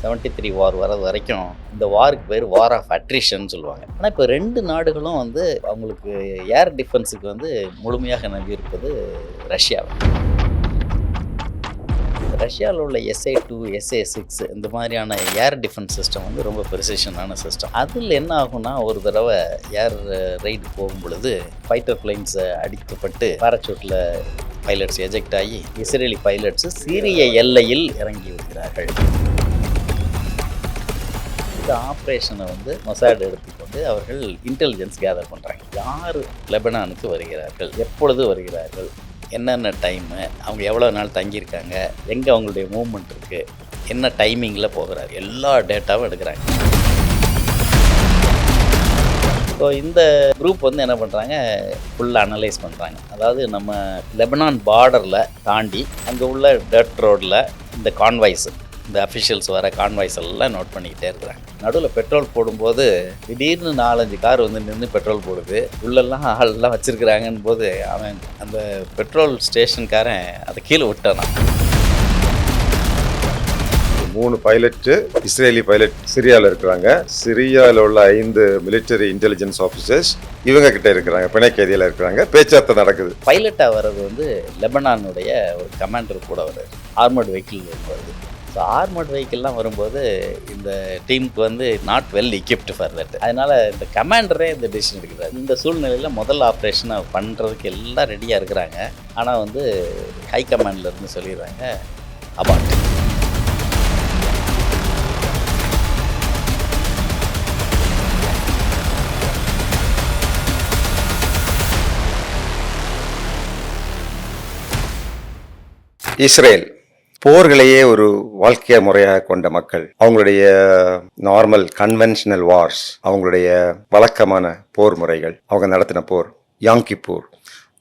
73 வார் வர்றது வரைக்கும் இந்த வாருக்கு பேர் வார் ஆஃப் அட்ரிஷன் சொல்லுவாங்க. ஆனால் இப்போ 2 நாடுகளும் வந்து அவங்களுக்கு ஏர் டிஃபென்ஸுக்கு வந்து முழுமையாக நம்பியிருப்பது ரஷ்யாவை. ரஷ்யாவில் உள்ள SA-2 SA-6 இந்த மாதிரியான ஏர் டிஃபென்ஸ் சிஸ்டம் வந்து ரொம்ப ப்ரிசிஷனான சிஸ்டம். அதில் என்ன ஆகும்னா, ஒரு தடவை ஏர் ரைடு போகும் பொழுது ஃபைட்டர் பிளைன்ஸ் அடிக்கப்பட்டு பாராசூட்டில் பைலட்ஸ் எஜெக்ட் ஆகி இஸ்ரேலி பைலட்ஸ் சீரிய எல்லையில் இறங்கி விடுகிறார்கள். இந்த ஆப்ரேஷனை வந்து மொசாட் எடுத்துக்கொண்டு அவர்கள் இன்டெலிஜென்ஸ் கேதர் பண்ணுறாங்க. யார் லெபனானுக்கு வருகிறார்கள், எப்பொழுது வருகிறார்கள், என்னென்ன டைமு, அவங்க எவ்வளோ நாள் தங்கியிருக்காங்க, எங்கே அவங்களுடைய மூவ்மெண்ட் இருக்குது, என்ன டைமிங்கில் போகிறாரு, எல்லா டேட்டாவும் எடுக்கிறாங்க. ஸோ இந்த குரூப் வந்து என்ன பண்ணுறாங்க, ஃபுல்லாக அனலைஸ் பண்ணுறாங்க. அதாவது நம்ம லெபனான் பார்டரில் தாண்டி அங்கே உள்ள டர்ட் ரோடில் இந்த கான்வாய்ஸ், இந்த அஃபிஷியல்ஸ் வர கான்வாய்ஸ் எல்லாம் நோட் பண்ணிக்கிட்டே இருக்கிறாங்க. நடுவில் பெட்ரோல் போடும்போது திடீர்னு 4-5 கார் வந்து நின்று பெட்ரோல் போடுது. உள்ளெல்லாம் ஆள்லாம் வச்சுருக்கிறாங்கன்னு போது அவன் அந்த பெட்ரோல் ஸ்டேஷன்காரன் அதை கீழே விட்டானா. 3 பைலட்டு இஸ்ரேலி பைலட் சிரியாவில் இருக்கிறாங்க. சிரியாவில் உள்ள 5 மிலிட்டரி இன்டெலிஜென்ஸ் ஆஃபீஸர்ஸ் இவங்க கிட்ட இருக்கிறாங்க, பிணை கைதியில் இருக்கிறாங்க. பேச்சுவார்த்தை நடக்குது. பைலட்டாக வர்றது வந்து லெபனானுடைய ஒரு கமாண்டர் கூட வருது, ஆர்மர்டு வெஹிக்கிள் வருது. ஸோ ஆர்மர்ட் வெஹிக்கிள்லாம் வரும்போது இந்த டீமுக்கு வந்து not well equipped for that. அதனால் இந்த கமாண்டரே இந்த டிசிஷன் எடுக்கிறார். இந்த சூழ்நிலையில் முதல் ஆப்ரேஷனை பண்ணுறதுக்கு எல்லாம் ரெடியாக இருக்கிறாங்க. ஆனால் வந்து ஹை கமாண்ட்லேருந்து சொல்லிடுறாங்க அபார்ட். இஸ்ரேல் போர்களையே ஒரு வாழ்க்கை முறையாக கொண்ட மக்கள். அவங்களுடைய நார்மல் கன்வென்ஷனல் வார்ஸ், அவங்களுடைய வழக்கமான போர் முறைகள், அவங்க நடத்தின போர் யாங்கிப்பூர்.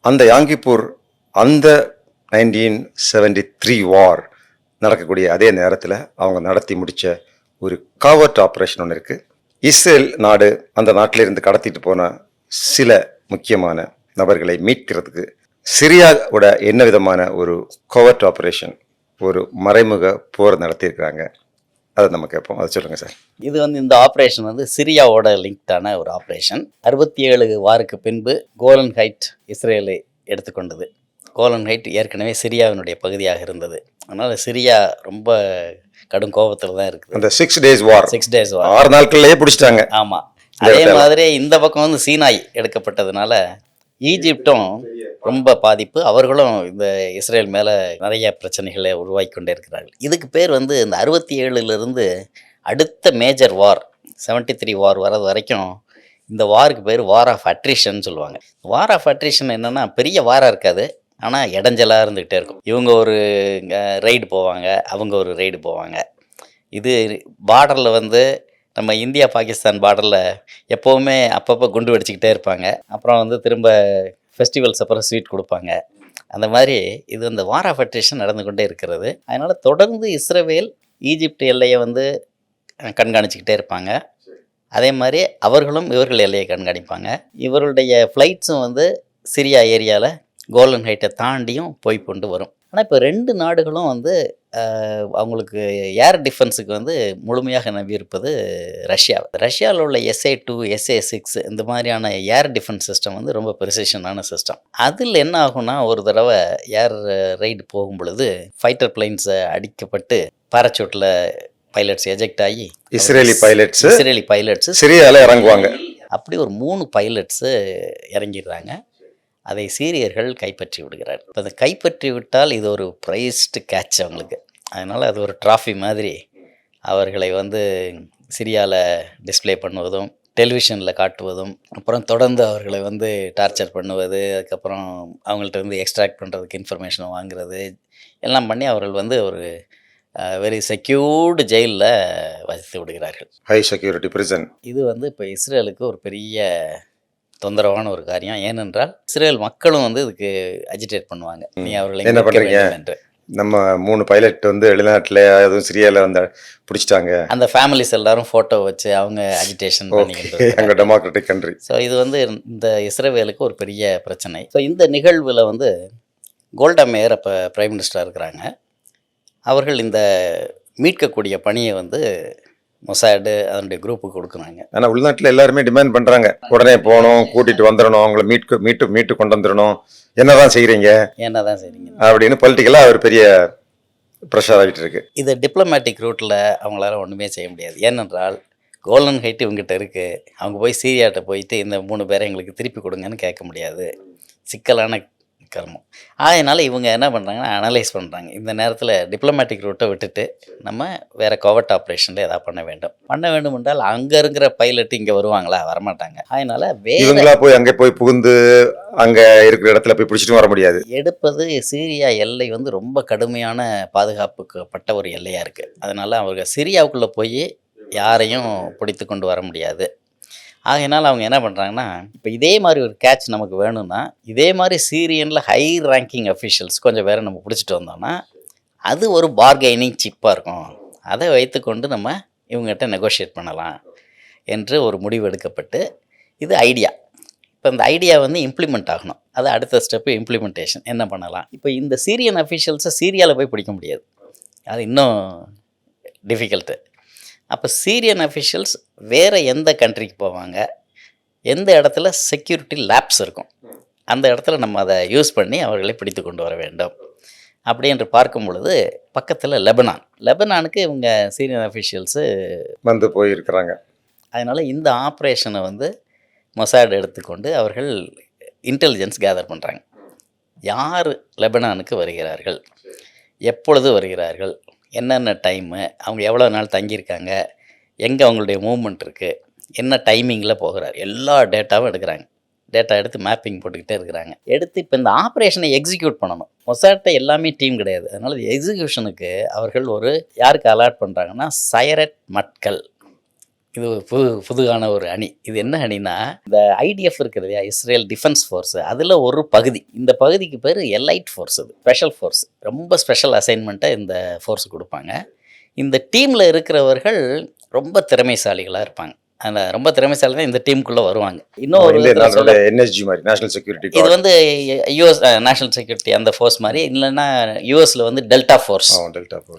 அந்த யாங்கிப்பூர் அந்த 1973 வார் நடக்கக்கூடிய அதே நேரத்தில் அவங்க நடத்தி முடித்த ஒரு கவர்ட் ஆப்ரேஷன் ஒன்று இருக்குது. இஸ்ரேல் நாடு அந்த நாட்டிலிருந்து கடத்திட்டு போன சில முக்கியமான நபர்களை மீட்கிறதுக்கு சிரியாவோட என்ன விதமான ஒரு கவர்ட் ஆப்ரேஷன், ஒரு மறைமுக போர் நடத்தியிருக்கிறாங்க, அதை நம்ம கேட்போம். அதை சொல்லுங்கள் சார். இது வந்து இந்த ஆப்ரேஷன் வந்து சிரியாவோட லிங்க்டான ஒரு ஆப்ரேஷன். 67 வாருக்கு பின்பு கோலன் ஹைட் இஸ்ரேலை எடுத்துக்கொண்டது. கோலன் ஹைட் ஏற்கனவே சிரியாவினுடைய பகுதியாக இருந்தது. அதனால் சிரியா ரொம்ப கடும் கோபத்தில் தான் இருக்குது. அந்த 6 days வார் 6 நாட்கள்லேயே பிடிச்சிட்டாங்க. ஆமாம். அதே மாதிரி இந்த பக்கம் வந்து சீனாய் எடுக்கப்பட்டதுனால ஈஜிப்டும் ரொம்ப பாதிப்பு. அவர்களும் இந்த இஸ்ரேல் மேலே நிறைய பிரச்சனைகளை உருவாக்கி கொண்டே இருக்கிறார்கள். இதுக்கு பேர் வந்து இந்த 67லேருந்து அடுத்த மேஜர் வார் 73 வார் வர்றது வரைக்கும் இந்த வாருக்கு பேர் வார் ஆஃப் அட்ரிஷன் சொல்லுவாங்க. வார் ஆஃப் அட்ரிஷன் என்னென்னா, பெரிய வாராக இருக்காது, ஆனால் இடைஞ்சலாக இருந்துக்கிட்டே இருக்கும். இவங்க ஒரு ரைடு போவாங்க, அவங்க ஒரு ரைடு போவாங்க. இது பார்டரில் வந்து நம்ம இந்தியா பாகிஸ்தான் பார்டரில் எப்போவுமே அப்பப்போ குண்டு வெடிச்சிக்கிட்டே இருப்பாங்க. அப்புறம் வந்து திரும்ப ஃபெஸ்டிவல்ஸ் அப்புறம் ஸ்வீட் கொடுப்பாங்க. அந்த மாதிரி இது இந்த வார் ஆஃப் அட்ரிஷன் நடந்து கொண்டே இருக்கிறது. அதனால் தொடர்ந்து இஸ்ரேல் ஈஜிப்ட் எல்லையை வந்து கண்காணிச்சிக்கிட்டே இருப்பாங்க. அதே மாதிரி அவர்களும் இவர்கள் எல்லையை கண்காணிப்பாங்க. இவருடைய ஃப்ளைட்ஸும் வந்து சிரியா ஏரியாவில் கோலன் ஹைட்டை தாண்டியும் போய் கொண்டு வரும். ஆனால் இப்போ 2 நாடுகளும் வந்து அவங்களுக்கு ஏர் டிஃபென்ஸுக்கு வந்து முழுமையாக நம்பியிருப்பது ரஷ்யாவை. ரஷ்யாவில் உள்ள SA-2 SA-6 இந்த மாதிரியான ஏர் டிஃபென்ஸ் சிஸ்டம் வந்து ரொம்ப ப்ரிசிஷனான சிஸ்டம். அதில் என்ன ஆகும்னா, ஒரு தடவை ஏர் ரைடு போகும் பொழுது ஃபைட்டர் பிளைன்ஸ் அடிக்கப்பட்டு பாராசூட்டில் பைலட்ஸ் எஜெக்ட் ஆகி இஸ்ரேலி பைலட்ஸ் சிரியாவில் இறங்குவாங்க. அப்படி ஒரு 3 பைலட்ஸு இறங்கிடுறாங்க. அதை சீரியர்கள் கைப்பற்றி விடுகிறார். இப்போ அதை கைப்பற்றி விட்டால் இது ஒரு ப்ரைஸ்டு கேட்ச் அவங்களுக்கு. அதனால் அது ஒரு ட்ராஃபி மாதிரி அவர்களை வந்து சிரியாவில் டிஸ்ப்ளே பண்ணுவதும், டெலிவிஷனில் காட்டுவதும், அப்புறம் தொடர்ந்து அவர்களை வந்து டார்ச்சர் பண்ணுவது, அதுக்கப்புறம் அவங்கள்ட்ட வந்து எக்ஸ்ட்ராக்ட் பண்ணுறதுக்கு இன்ஃபர்மேஷனை வாங்குறது எல்லாம் பண்ணி அவர்கள் வந்து ஒரு வெரி செக்யூர்டு ஜெயிலில் வசித்து விடுகிறார்கள். High security prison. இது வந்து இப்போ இஸ்ரேலுக்கு ஒரு பெரிய தொந்தரவான ஒரு காரியம். ஏனென்றால் இஸ்ரேல் மக்களும் வந்து இதுக்கு அஜிடேட் பண்ணுவாங்க, நீ அவர்களை என்ன பண்ணுறீங்க என்று. நம்ம 3 பைலட் வந்து வெளிநாட்டில் அதுவும் சிரியாவில் வந்து பிடிச்சிட்டாங்க. அந்த ஃபேமிலிஸ் எல்லாரும் ஃபோட்டோ வச்சு அவங்க அஜிடேஷன் பண்ணிக்கிட்டு எங்கள் டெமோக்ராட்டிக் கண்ட்ரி. ஸோ இது வந்து இந்த இஸ்ரேலுக்கு ஒரு பெரிய பிரச்சனை. ஸோ இந்த நிகழ்வில் வந்து கோல்டா மேயர் அப்போ பிரைம் மினிஸ்டராக இருக்கிறாங்க. அவர்கள் இந்த மீட்கக்கூடிய பணியை வந்து மொசாடு அதனுடைய குரூப்புக்கு கொடுக்குறாங்க. ஆனால் உள்நாட்டில் எல்லாருமே டிமாண்ட் பண்ணுறாங்க, உடனே போகணும், கூட்டிகிட்டு வந்துடணும், அவங்கள மீட்டு கொண்டு வந்துடணும், என்னதான் செய்கிறீங்க என்ன தான் சரிங்க, அப்படின்னு பொலிட்டிக்கலாக ஒரு பெரிய ப்ரெஷர் ஆகிட்டு இருக்கு. இது டிப்ளமேட்டிக் ரூட்டில் அவங்களால ஒன்றுமே செய்ய முடியாது. ஏனென்றால் கோல்டன் ஹைட் இவங்ககிட்ட இருக்குது. அவங்க போய் சீரியாட்ட போயிட்டு இந்த 3 பேரை எங்களுக்கு திருப்பி கொடுங்கன்னு கேட்க முடியாது. சிக்கலான கர்மம். அதனால் இவங்க என்ன பண்ணுறாங்கன்னா அனலைஸ் பண்ணுறாங்க. இந்த நேரத்தில் டிப்ளமேட்டிக் ரூட்டை விட்டுட்டு நம்ம வேறு கோவர்ட் ஆப்ரேஷனில் எதாவது பண்ண வேண்டும் என்றால் அங்கே இருக்கிற பைலட் இங்கே வருவாங்களா? வரமாட்டாங்க. அதனால் இவங்களா போய் அங்கே போய் புகுந்து அங்கே இருக்கிற இடத்துல போய் பிடிச்சிட்டு வர முடியாது. எடுப்பது சிரியா எல்லை வந்து ரொம்ப கடுமையான பாதுகாப்புக்கப்பட்ட ஒரு எல்லையாக இருக்குது. அதனால் அவங்க சிரியாவுக்குள்ளே போய் யாரையும் பிடித்து கொண்டு வர முடியாது. ஆகையினால் அவங்க என்ன பண்ணுறாங்கன்னா, இப்போ இதே மாதிரி ஒரு கேட்ச் நமக்கு வேணும்னா, இதே மாதிரி சீரியனில் ஹை ரேங்கிங் அஃபிஷியல்ஸ் கொஞ்சம் பேரை நம்ம பிடிச்சிட்டு வந்தோம்னா அது ஒரு பார்கெனிங் சிப்பாக இருக்கும். அதை வைத்துக்கொண்டு நம்ம இவங்ககிட்ட நெகோஷியேட் பண்ணலாம் என்று ஒரு முடிவு எடுக்கப்பட்டு, இது ஐடியா. இப்போ இந்த ஐடியா வந்து இம்ப்ளிமெண்ட் ஆகணும். அது அடுத்த ஸ்டெப்பு இம்ப்ளிமெண்டேஷன். என்ன பண்ணலாம்? இப்போ இந்த சீரியன் அஃபிஷியல்ஸை சீரியாவில் போய் பிடிக்க முடியாது. அது இன்னும் டிஃபிகல்ட்டு. அப்போ சீரியன் அஃபிஷியல்ஸ் வேறு எந்த கண்ட்ரிக்கு போவாங்க, எந்த இடத்துல செக்யூரிட்டி லேப்ஸ் இருக்கும், அந்த இடத்துல நம்ம அதை யூஸ் பண்ணி அவர்களை பிடித்து கொண்டு வர வேண்டும். அப்படி என்று பார்க்கும் பொழுது பக்கத்தில் லெபனானுக்கு இவங்க சீரியன் அஃபிஷியல்ஸு வந்து போயிருக்கிறாங்க. அதனால் இந்த ஆப்ரேஷனை வந்து மொசாட் எடுத்துக்கொண்டு அவர்கள் இன்டெலிஜென்ஸ் கேதர் பண்ணுறாங்க. யார் லெபனானுக்கு வருகிறார்கள், எப்பொழுது வருகிறார்கள், என்னென்ன டைமு, அவங்க எவ்வளோ நாள் தங்கியிருக்காங்க, எங்கே அவங்களுடைய மூவ்மெண்ட் இருக்குது, என்ன டைமிங்கில் போகிறார், எல்லா டேட்டாவும் எடுக்கிறாங்க. டேட்டா எடுத்து மேப்பிங் போட்டுக்கிட்டே இருக்கிறாங்க. எடுத்து இப்போ இந்த ஆப்ரேஷனை எக்ஸிக்யூட் பண்ணணும். மொசாட்டை எல்லாமே டீம் கிடையாது. அதனால் எக்ஸிக்யூஷனுக்கு அவர்கள் ஒரு யாருக்கு அலாட் பண்ணுறாங்கன்னா சைரட் மட்கல். இது புதுகான ஒரு அணி. இது என்ன அணினா, இந்த ஐடிஎஃப் இருக்கிறது இல்லையா, இஸ்ரேல் டிஃபென்ஸ் ஃபோர்ஸு, அதில் ஒரு பகுதி. இந்த பகுதிக்கு பேர் எலைட் ஃபோர்ஸ். அது ஸ்பெஷல் ஃபோர்ஸ். ரொம்ப ஸ்பெஷல் அசைன்மெண்ட்டை இந்த ஃபோர்ஸு கொடுப்பாங்க. இந்த டீமில் இருக்கிறவர்கள் ரொம்ப திறமைசாலிகளாக இருப்பாங்க. அதில் ரொம்ப திறமைசாலி தான் இந்த டீமுக்குள்ளே வருவாங்க. இன்னொரு என்எஸ்ஜி மாதிரி நேஷனல் செக்யூரிட்டி, இது வந்து யூஎஸ் நேஷனல் செக்யூரிட்டி அந்த ஃபோர்ஸ் மாதிரி. இல்லைன்னா யூஎஸில் வந்து டெல்டா ஃபோர்ஸ்,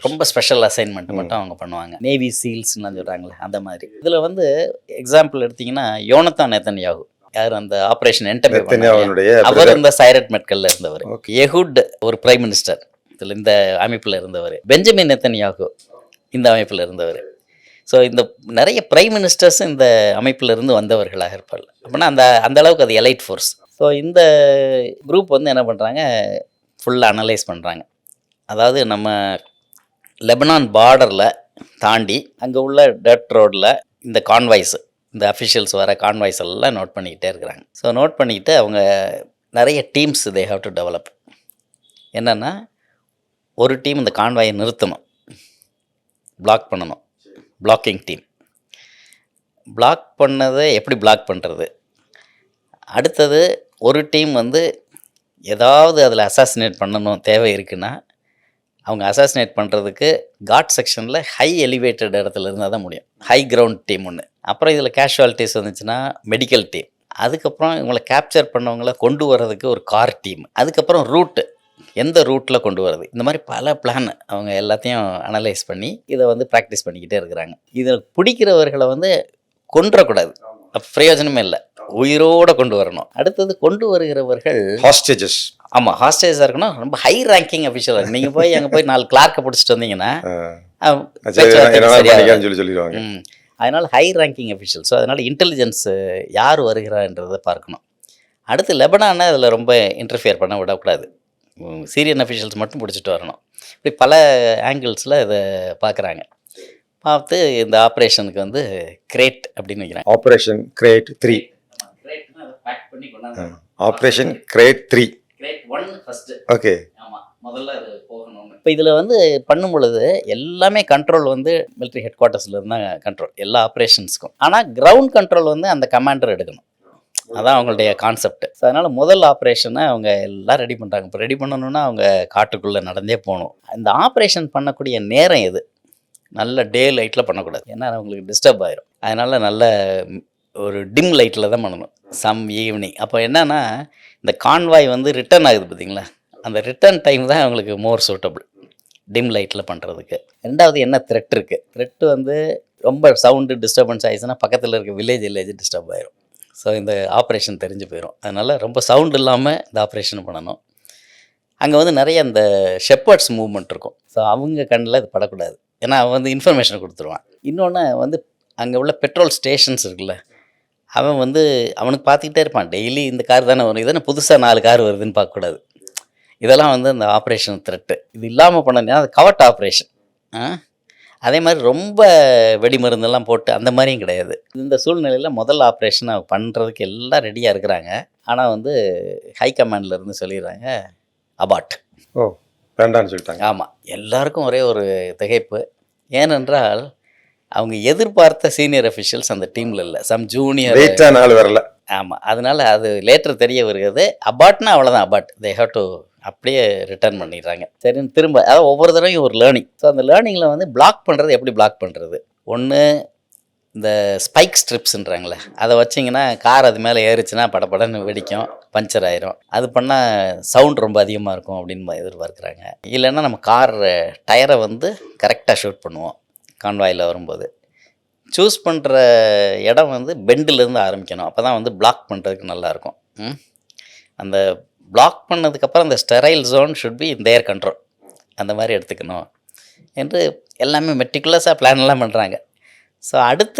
ரொம்ப ஸ்பெஷல் அசைன்மெண்ட் மட்டும் அவங்க பண்ணுவாங்க. நேவி சீல்ஸ்லாம் சொல்கிறாங்களே அந்த மாதிரி. இதில் வந்து எக்ஸாம்பிள் எடுத்திங்கன்னா யோனத்தான் நேத்தன்யாகு, யார் அந்த ஆப்ரேஷன் என்டர்பிரைஸ், அவர் இந்த சைரட் மெட்கல்ல இருந்தவர். எஹூட் ஒரு பிரைம் மினிஸ்டர் இதில் இந்த அமைப்பில் இருந்தவர். பெஞ்சமின் நேத்தன்யாகு இந்த அமைப்பில் இருந்தவர். ஸோ இந்த நிறைய பிரைம் மினிஸ்டர்ஸ் இந்த அமைப்பில் இருந்து வந்தவர்களாக இருப்பார்கள். அப்படின்னா அந்த அளவுக்கு அது எலைட் ஃபோர்ஸ். ஸோ இந்த குரூப் வந்து என்ன பண்ணுறாங்க, ஃபுல்லாக அனலைஸ் பண்ணுறாங்க. அதாவது நம்ம லெபனான் பார்டரில் தாண்டி அங்கே உள்ள டர்ட் ரோடில் இந்த கான்வாய்ஸ், இந்த அஃபிஷியல்ஸ் வர கான்வாய்ஸ் எல்லாம் நோட் பண்ணிக்கிட்டே இருக்கிறாங்க. ஸோ நோட் பண்ணிக்கிட்டு அவங்க நிறைய teams they have to develop. என்னென்னா, ஒரு டீம் இந்த கான்வாயை நிறுத்தணும், பிளாக் பண்ணணும், பிளாக்கிங் டீம். பிளாக் பண்ணதை எப்படி பிளாக் பண்ணுறது? அடுத்தது ஒரு டீம் வந்து ஏதாவது அதில் அசாசினேட் பண்ணணும் தேவை இருக்குன்னா, அவங்க அசாசினேட் பண்ணுறதுக்கு காட் செக்ஷனில் ஹை எலிவேட்டட் இடத்துல இருந்தால் தான் முடியும். ஹை கிரவுண்ட் டீம் ஒன்று. அப்புறம் இதில் கேஷுவாலிட்டிஸ் வந்துச்சுன்னா மெடிக்கல் டீம். அதுக்கப்புறம் இவங்களை கேப்சர் பண்ணவங்கள கொண்டு வர்றதுக்கு ஒரு கார் டீம். அதுக்கப்புறம் ரூட்டு, எந்த ரூட்டில் கொண்டு வரது, இந்த மாதிரி பல பிளான் அவங்க எல்லாத்தையும் அனலைஸ் பண்ணி இதை வந்து ப்ராக்டிஸ் பண்ணிக்கிட்டே இருக்கிறாங்க. இதில் பிடிக்கிறவர்களை வந்து கொன்றக்கூடாது, பிரயோஜனமே இல்லை, உயிரோடு கொண்டு வரணும். அடுத்தது கொண்டு வருகிறவர்கள் ஹாஸ்டேஜஸ். ஆமாம், ஹாஸ்டேஜாக இருக்கணும். ரொம்ப ஹை ரேங்கிங் அஃபிஷியல். நீங்கள் போய் அங்கே போய் 4 கிளார்க்கை பிடிச்சிட்டு வந்தீங்கன்னா சொல்லிடுவாங்க. அதனால் ஹை ரேங்கிங் அஃபிஷியல். ஸோ அதனால் இன்டெலிஜென்ஸ் யார் வருகிறான்றதை பார்க்கணும். அடுத்து லெபனானை அதில் ரொம்ப இன்டர்ஃபியர் பண்ண விடக்கூடாது. சீரியன் அஃபிஷியல்ஸ் மட்டும் பிடிச்சிட்டு வரணும். இப்படி பல ஆங்கிள்ஸில் இதை பார்க்குறாங்க. பார்த்து இந்த ஆப்ரேஷனுக்கு வந்து கிரேட் அப்படின்னு வைக்கிறாங்க. Operation grade 3. Operation grade 3. Grade 1 first. Okay. ஆமாம், முதல்ல அது போகணும். இப்போ இதில் வந்து பண்ணும் பொழுது எல்லாமே கண்ட்ரோல் வந்து மிலிட்ரி ஹெட் குவார்ட்டர்ஸில் இருந்தால் கண்ட்ரோல் எல்லா ஆப்ரேஷன்ஸ்க்கும். ஆனால் கிரவுண்ட் கண்ட்ரோல் வந்து அந்த கமாண்டர் எடுக்கணும். அதான் அவங்களுடைய கான்செப்ட். ஸோ அதனால் முதல் ஆப்ரேஷனை அவங்க எல்லாம் ரெடி பண்ணுறாங்க. இப்போ ரெடி பண்ணணுன்னா அவங்க காட்டுக்குள்ளே நடந்தே போகணும். இந்த ஆப்ரேஷன் பண்ணக்கூடிய நேரம் எது? நல்ல டே லைட்டில் பண்ணக்கூடாது, ஏன்னா அவங்களுக்கு டிஸ்டர்ப் ஆயிரும். அதனால் நல்ல ஒரு டிம் லைட்டில் தான் பண்ணணும், சம் ஈவினிங். அப்போ என்னென்னா, இந்த கான்வாய் வந்து ரிட்டர்ன் ஆகுது பார்த்தீங்களா, அந்த ரிட்டர்ன் டைம் தான் அவங்களுக்கு மோர் சூட்டபிள். டிம் லைட்டில் பண்ணுறதுக்கு. ரெண்டாவது என்ன த்ரெட் இருக்குது, த்ரெட்டு வந்து ரொம்ப சவுண்டு டிஸ்டர்பன்ஸ் ஆயிடுச்சுன்னா பக்கத்தில் இருக்க வில்லேஜ் டிஸ்டர்ப் ஆயிரும். ஸோ இந்த ஆப்ரேஷன் தெரிஞ்சு போயிடும். அதனால் ரொம்ப சவுண்ட் இல்லாமல் இந்த ஆப்ரேஷன் பண்ணணும். அங்கே வந்து நிறைய இந்த ஷெப்பர்ட்ஸ் மூவ்மெண்ட் இருக்கும். ஸோ அவங்க கண்ணில் இது படக்கூடாது. ஏன்னா அவன் வந்து இன்ஃபர்மேஷன் கொடுத்துருவான். இன்னொன்று வந்து அங்கே உள்ள பெட்ரோல் ஸ்டேஷன்ஸ் இருக்குல்ல, அவன் வந்து அவனுக்கு பார்த்துக்கிட்டே இருப்பான். டெய்லி இந்த கார் தானே வரும், இதுதானே புதுசாக 4 கார் வருதுன்னு பார்க்கக்கூடாது. இதெல்லாம் வந்து இந்த ஆப்ரேஷன் த்ரெட்டு. இது இல்லாமல் பண்ணா அது கவர்ட் ஆப்ரேஷன். அதே மாதிரி ரொம்ப வெடி மருந்தெல்லாம் போட்டு அந்த மாதிரியும் கிடையாது. இந்த சூழ்நிலையில் முதல் ஆப்ரேஷனை பண்ணுறதுக்கு எல்லாம் ரெடியாக இருக்கிறாங்க. ஆனால் வந்து ஹை கமாண்ட்லேருந்து சொல்லிடுறாங்க அபார்ட். ஓ, வேண்டான்னு சொல்லிட்டாங்க. ஆமாம், எல்லாருக்கும் ஒரே ஒரு திகைப்பு. ஏனென்றால் அவங்க எதிர்பார்த்த சீனியர் அஃபிஷியல்ஸ் அந்த டீமில் இல்லை, சம் ஜூனியர் வெயிட்டான ஆள் வரல. ஆமாம், அதனால் அது லேட்டர் தெரிய வருகிறது. அபார்ட்னா அவ்வளோதான், அபார்ட் தே ஹேவ் டு அப்படியே ரிட்டர்ன் பண்ணிடுறாங்க. சரின்னு திரும்ப அதாவது ஒவ்வொரு தடவையும் ஒரு லேர்னிங். ஸோ அந்த லேர்னிங்கில் வந்து பிளாக் பண்ணுறது எப்படி பிளாக் பண்ணுறது, ஒன்று இந்த ஸ்பைக் ஸ்ட்ரிப்ஸ்ன்றாங்களே அதை வச்சிங்கன்னா கார் அது மேலே ஏறிச்சுன்னா படப்படன்னு வெடிக்கும், பஞ்சர் ஆயிரும். அது பண்ணால் சவுண்ட் ரொம்ப அதிகமாக இருக்கும் அப்படின்னு எதிர்பார்க்குறாங்க. இல்லைன்னா நம்ம கார் டயரை வந்து கரெக்டாக ஷூட் பண்ணுவோம் கான்வாயில் வரும்போது. சூஸ் பண்ணுற இடம் வந்து பெண்டிலேருந்து ஆரம்பிக்கணும், அப்போ தான் வந்து பிளாக் பண்ணுறதுக்கு நல்லாயிருக்கும். அந்த பிளாக் பண்ணதுக்கப்புறம் அந்த sterile zone should be in their control, அந்த மாதிரி எடுத்துக்கணும் என்று எல்லாமே மெட்டிகுலஸாக பிளான்லாம் பண்ணுறாங்க. ஸோ அடுத்த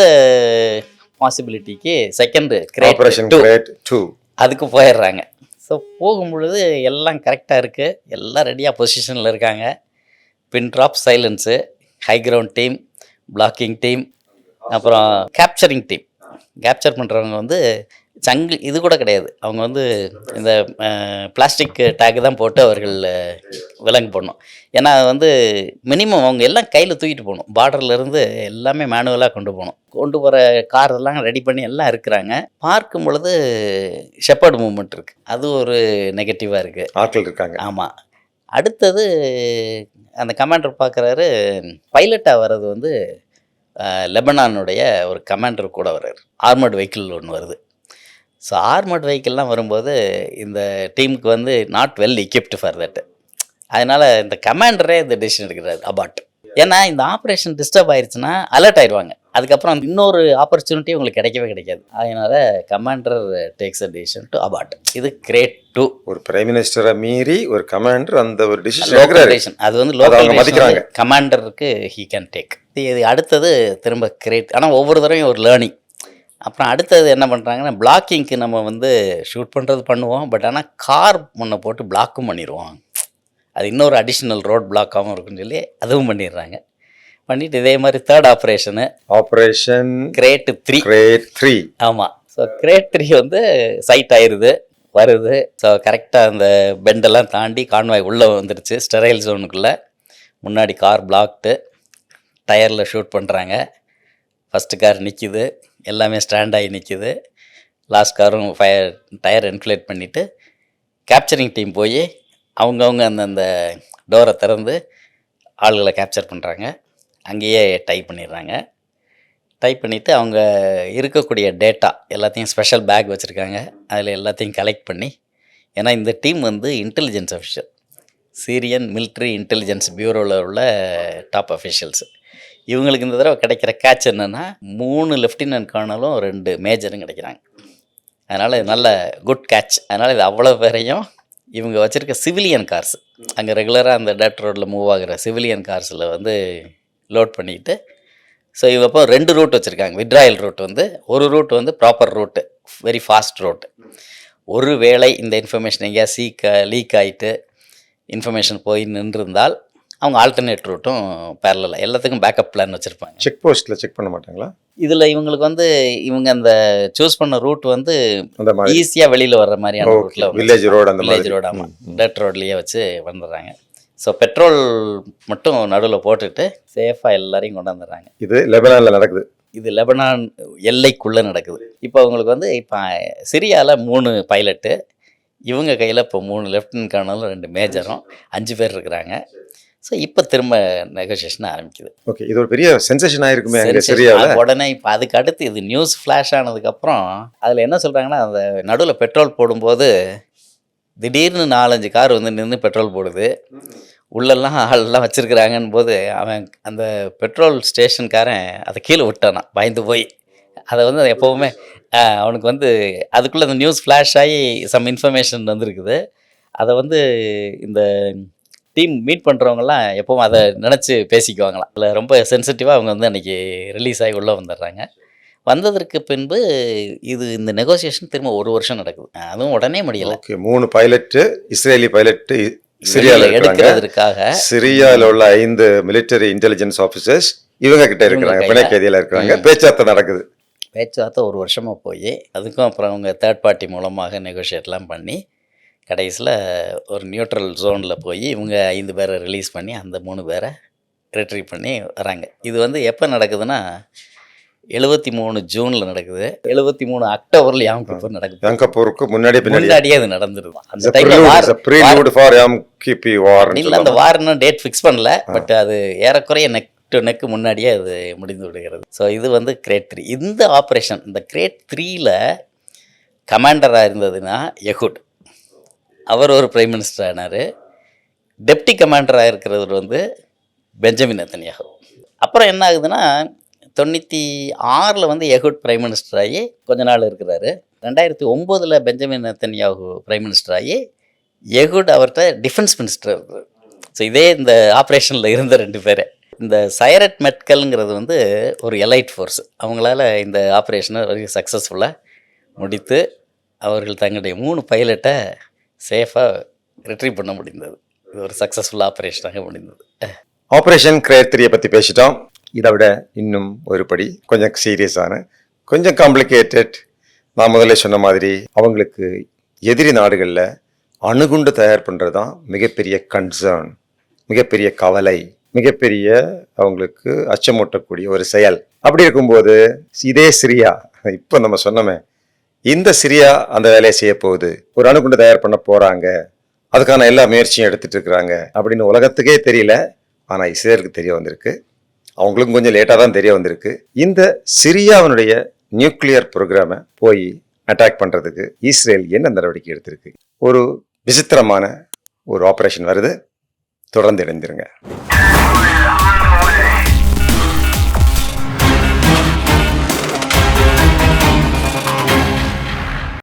பாசிபிலிட்டிக்கு செகண்டு ஆபரேஷன் கிரேட் 2 அதுக்கு போயிடுறாங்க. ஸோ போகும்பொழுது எல்லாம் கரெக்டாக இருக்குது, எல்லாம் ரெடியாக பொசிஷனில் இருக்காங்க. பின் drop silence, high ground team, blocking team, அப்புறம் கேப்சரிங் டீம். கேப்சர் பண்ணுறவங்க வந்து சங்கிலி இது கூட கிடையாது, அவங்க வந்து இந்த பிளாஸ்டிக் டேக் தான் போட்டு அவர்கள் விலங்கு போடணும். ஏன்னா அது வந்து மினிமம் அவங்க எல்லாம் கையில் தூக்கிட்டு போகணும், பார்டர்லேருந்து எல்லாமே மேனுவலாக கொண்டு போகணும். கொண்டு போகிற கார் எல்லாம் ரெடி பண்ணி எல்லாம் இருக்கிறாங்க. பார்க்கும் பொழுது ஷெப்பர்ட் மூவ்மெண்ட் இருக்குது, அது ஒரு நெகட்டிவாக இருக்குது. ஆட்கள் இருக்காங்க. ஆமாம். அடுத்தது அந்த கமாண்டர் பார்க்குறாரு, பைலட்டாக வர்றது வந்து லெபனானுடைய ஒரு கமாண்டர் கூட வர்றாரு. ஆர்மர்டு வெஹிக்கிள் ஒன்று வருது. ஸோ ஆர்மர்ட் வெஹிக்கிள்லாம் வரும்போது இந்த டீமுக்கு வந்து not well equipped for that. அதனால் இந்த கமாண்டரே இந்த டெசிஷன் எடுக்கிறாரு அபார்ட். ஏன்னா இந்த ஆப்ரேஷன் டிஸ்டர்ப் ஆயிடுச்சுன்னா அலர்ட் ஆயிடுவாங்க, அதுக்கப்புறம் இன்னொரு ஆப்பர்ச்சுனிட்டி உங்களுக்கு கிடைக்கவே கிடைக்காது. அதனால் commander takes a decision to abort. இது கிரேட் 2. ஒரு பிரைம் மினிஸ்டரை மீறி ஒரு கமாண்டர் அந்த ஒரு டிசிஷன், அது வந்து லோக்கல் கமாண்டருக்கு ஹீ கேன் டேக். இது அடுத்தது திரும்ப கிரேட். ஆனால் ஒவ்வொரு தடவையும் ஒரு லேர்னிங். அப்புறம் அடுத்தது என்ன பண்ணுறாங்கன்னா, பிளாக்கிங்க்கு நம்ம வந்து ஷூட் பண்ணுறது பண்ணுவோம், பட் ஆனால் கார் முன்ன போட்டு பிளாக்கும் பண்ணிடுவோம், அது இன்னொரு அடிஷ்னல் ரோட் பிளாக்காகவும் இருக்குன்னு சொல்லி அதுவும் பண்ணிடுறாங்க. பண்ணிவிட்டு இதே மாதிரி தேர்ட் ஆப்ரேஷன் கிரேட் 3. ஆமாம். ஸோ கிரேட் 3 வந்து சைட் ஆயிடுது, வருது. ஸோ கரெக்டாக அந்த பெண்டெல்லாம் தாண்டி கான்வாய் உள்ளே வந்துடுச்சு ஸ்டெரைல் ஜோனுக்குள்ளே. முன்னாடி கார் பிளாக்டு, டயரில் ஷூட் பண்ணுறாங்க. ஃபஸ்ட்டு கார் நிற்கிது, எல்லாமே ஸ்டாண்ட் ஆகி நிற்கிது. லாஸ்ட் காரும் டயர் இன்ஃப்ளேட் பண்ணிவிட்டு கேப்சரிங் டீம் போய் அவங்கவுங்க அந்தந்த டோரை திறந்து ஆளுகளை கேப்சர் பண்ணுறாங்க. அங்கேயே டைப் பண்ணிடுறாங்க. டைப் பண்ணிவிட்டு அவங்க இருக்கக்கூடிய டேட்டா எல்லாத்தையும் ஸ்பெஷல் பேக் வச்சுருக்காங்க, அதில் எல்லாத்தையும் கலெக்ட் பண்ணி, ஏன்னா இந்த டீம் வந்து intelligence official, Syrian military intelligence பியூரோவில் உள்ள டாப் அஃபிஷியல்ஸு. இவங்களுக்கு இந்த தடவை கிடைக்கிற கேட்ச் என்னென்னா 3 லெஃப்டினன்ட் கர்னலும் 2 மேஜரும் கிடைக்கிறாங்க. அதனால் இது நல்ல குட் கேட்ச். அதனால் இது அவ்வளோ பேரையும் இவங்க வச்சுருக்க சிவிலியன் கார்ஸ், அங்கே ரெகுலராக அந்த டேட் ரோட்டில் மூவ் ஆகிற சிவிலியன் கார்ஸில் வந்து லோட் பண்ணிக்கிட்டு, ஸோ இவங்க இப்போ 2 ரூட் வச்சுருக்காங்க. விட்ராயல் ரூட் வந்து ஒரு ரூட் வந்து proper route, very fast route. ஒரு வேளை இந்த இன்ஃபர்மேஷன் எங்கேயா லீக் ஆகிட்டு இன்ஃபர்மேஷன் போய் நின்றுருந்தால் அவங்க ஆல்டர்னேட் ரூட்டும் பேரலாக எல்லாத்துக்கும் பேக்கப் பிளான் வச்சுருப்பாங்க. செக் போஸ்ட்டில் செக் பண்ண மாட்டாங்களா? இதில் இவங்களுக்கு வந்து இவங்க அந்த சூஸ் பண்ண ரூட் வந்து ஈஸியாக வெளியில் வர்ற மாதிரியான ரூட்டில் வில்லேஜ் ரோடு ஆமாம் டர்ட் ரோட்லேயே வச்சு வந்துடுறாங்க. ஸோ பெட்ரோல் மட்டும் நடுவில் போட்டுட்டு சேஃபாக எல்லாரையும் கொண்டு வந்துடுறாங்க. இது லெபனானில் நடக்குது. இது லெபனான் எல்லைக்குள்ளே நடக்குது. இப்போ அவங்களுக்கு வந்து இப்போ சிரியாவில் 3 பைலட்டு, இவங்க கையில் இப்போ 3 லெஃப்டினன்ட் கர்னலும் 2 மேஜரும் 5 பேர் இருக்கிறாங்க. ஸோ இப்போ திரும்ப நெகோசியேஷன் ஆரம்பிக்குது. ஓகே, இது ஒரு பெரிய சென்சேஷன் ஆயிருக்குமே சிரியாவில். உடனே இப்போ அதுக்கு அடுத்து இது நியூஸ் ஃப்ளாஷ் ஆனதுக்கப்புறம் அதில் என்ன சொல்கிறாங்கன்னா, அந்த நடுவில் பெட்ரோல் போடும்போது திடீர்னு 4-5 கார் வந்து நின்று பெட்ரோல் போடுது. உள்ளெல்லாம் ஆளெல்லாம் வச்சுருக்குறாங்கன்னு போது அவன் அந்த பெட்ரோல் ஸ்டேஷன்காரன் அதை கீழே விட்டானான் பயந்து போய். அதை வந்து எப்போவுமே அவனுக்கு வந்து அதுக்குள்ளே அந்த நியூஸ் ஃப்ளாஷ் ஆகி சம் இன்ஃபர்மேஷன் வந்திருக்குது. அதை வந்து இந்த டீம் மீட் பண்ணுறவங்கலாம் எப்பவும் அதை நினச்சி பேசிக்குவாங்களாம். அதில் ரொம்ப சென்சிட்டிவாக அவங்க வந்து அன்றைக்கி ரிலீஸ் ஆகி உள்ளே வந்துடுறாங்க. வந்ததற்கு பின்பு இந்த நெகோசியேஷன் திரும்ப 1 வருஷம் நடக்குது. அதுவும் உடனே முடியலை. ஓகே, 3 பைலட்டு, இஸ்ரேலி பைலட்டு சிரியாவில் எடுக்கிறதுக்காக சிரியாவில் உள்ள 5 மிலிட்டரி இன்டெலிஜென்ஸ் ஆஃபீஸர்ஸ் இவங்க கிட்ட இருக்கிறாங்க, பிணைக்கைதியில் இருக்கிறாங்க. பேச்சுவார்த்தை நடக்குது. பேச்சுவார்த்தை 1 வருஷமாக போய் அதுக்கும் அப்புறம் அவங்க தேர்ட் பார்ட்டி மூலமாக நெகோஷியேட்லாம் பண்ணி கடைசியில் ஒரு நியூட்ரல் ஜோனில் போய் இவங்க 5 பேரை ரிலீஸ் பண்ணி அந்த 3 பேரை ரிட்ரீவ் பண்ணி வராங்க. இது வந்து எப்போ நடக்குதுன்னா 73 ஜூனில் நடக்குது. 73 அக்டோபரில் யாம் கிப்பர் நடக்குது. யாம் கிப்பருக்கு முன்னாடியே அது நடந்துருது. அந்த இல்லை, அந்த வார் இன்னும் டேட் ஃபிக்ஸ் பண்ணல. பட் அது ஏறக்குறைய நெக் டு நெக்கு முன்னாடியே அது முடிந்து விடுகிறது. ஸோ இது வந்து கிரேட் 3. இந்த ஆப்ரேஷன் இந்த கிரேட் 3ல் கமாண்டராக இருந்ததுன்னா யெகூட். அவர் ஒரு பிரைம் மினிஸ்டர் ஆனார். டெப்டி கமாண்டராக இருக்கிறவர் வந்து பெஞ்சமின் நெத்தன்யாகு. அப்புறம் என்ன ஆகுதுன்னா 96 வந்து யெகூட் பிரைம் மினிஸ்டர் ஆகி கொஞ்ச நாள் இருக்கிறாரு. 2009 பெஞ்சமின் நெத்தன்யாகு பிரைம் மினிஸ்டர் ஆகி யெகூட் அவர்கிட்ட டிஃபென்ஸ் மினிஸ்டர் இருக்குது. ஸோ இதே இந்த ஆப்ரேஷனில் இருந்த 2 பேர். இந்த சைரட் மெட்கல்ங்கிறது வந்து ஒரு எலைட் ஃபோர்ஸ். அவங்களால இந்த ஆப்ரேஷனை வெரி சக்ஸஸ்ஃபுல்லாக முடித்து அவர்கள் தங்களுடைய 3 பைலட்டை சேஃபாக ரிட்ரீவ் பண்ண முடிந்தது. இது ஒரு சக்ஸஸ்ஃபுல் ஆப்ரேஷனாக முடிந்தது. ஆப்ரேஷன் கிரேட் 3 பற்றி பேசிட்டோம். இதை விட இன்னும் ஒரு படி கொஞ்சம் சீரியஸான, கொஞ்சம் காம்ப்ளிகேட்டட். நான் முதல்ல சொன்ன மாதிரி அவங்களுக்கு எதிரி நாடுகளில் அணுகுண்டு தயார் பண்ணுறது தான் மிகப்பெரிய கன்சர்ன், மிகப்பெரிய கவலை, மிகப்பெரிய அவங்களுக்கு அச்சமூட்டக்கூடிய ஒரு செயல். அப்படி இருக்கும்போது இதே சிரியா, இப்போ நம்ம சொன்னோமே, இந்த சிரியா அந்த வேலையை செய்ய போகுது, ஒரு அணுகுண்டு தயார் பண்ண போகிறாங்க, அதுக்கான எல்லா முயற்சியும் எடுத்துட்டு இருக்கிறாங்க அப்படின்னு உலகத்துக்கே தெரியல. ஆனால் இஸ்ரேலுக்கு தெரிய வந்திருக்கு. அவங்களுக்கும் கொஞ்சம் லேட்டாக தான் தெரிய வந்திருக்கு. இந்த சிரியாவினுடைய நியூக்ளியர் ப்ரோக்ராமை போய் அட்டாக் பண்ணுறதுக்கு இஸ்ரேல் என்ன நடவடிக்கை எடுத்திருக்கு? ஒரு விசித்திரமான ஒரு ஆப்ரேஷன் வருது. தொடர்ந்து இணைந்திருங்க.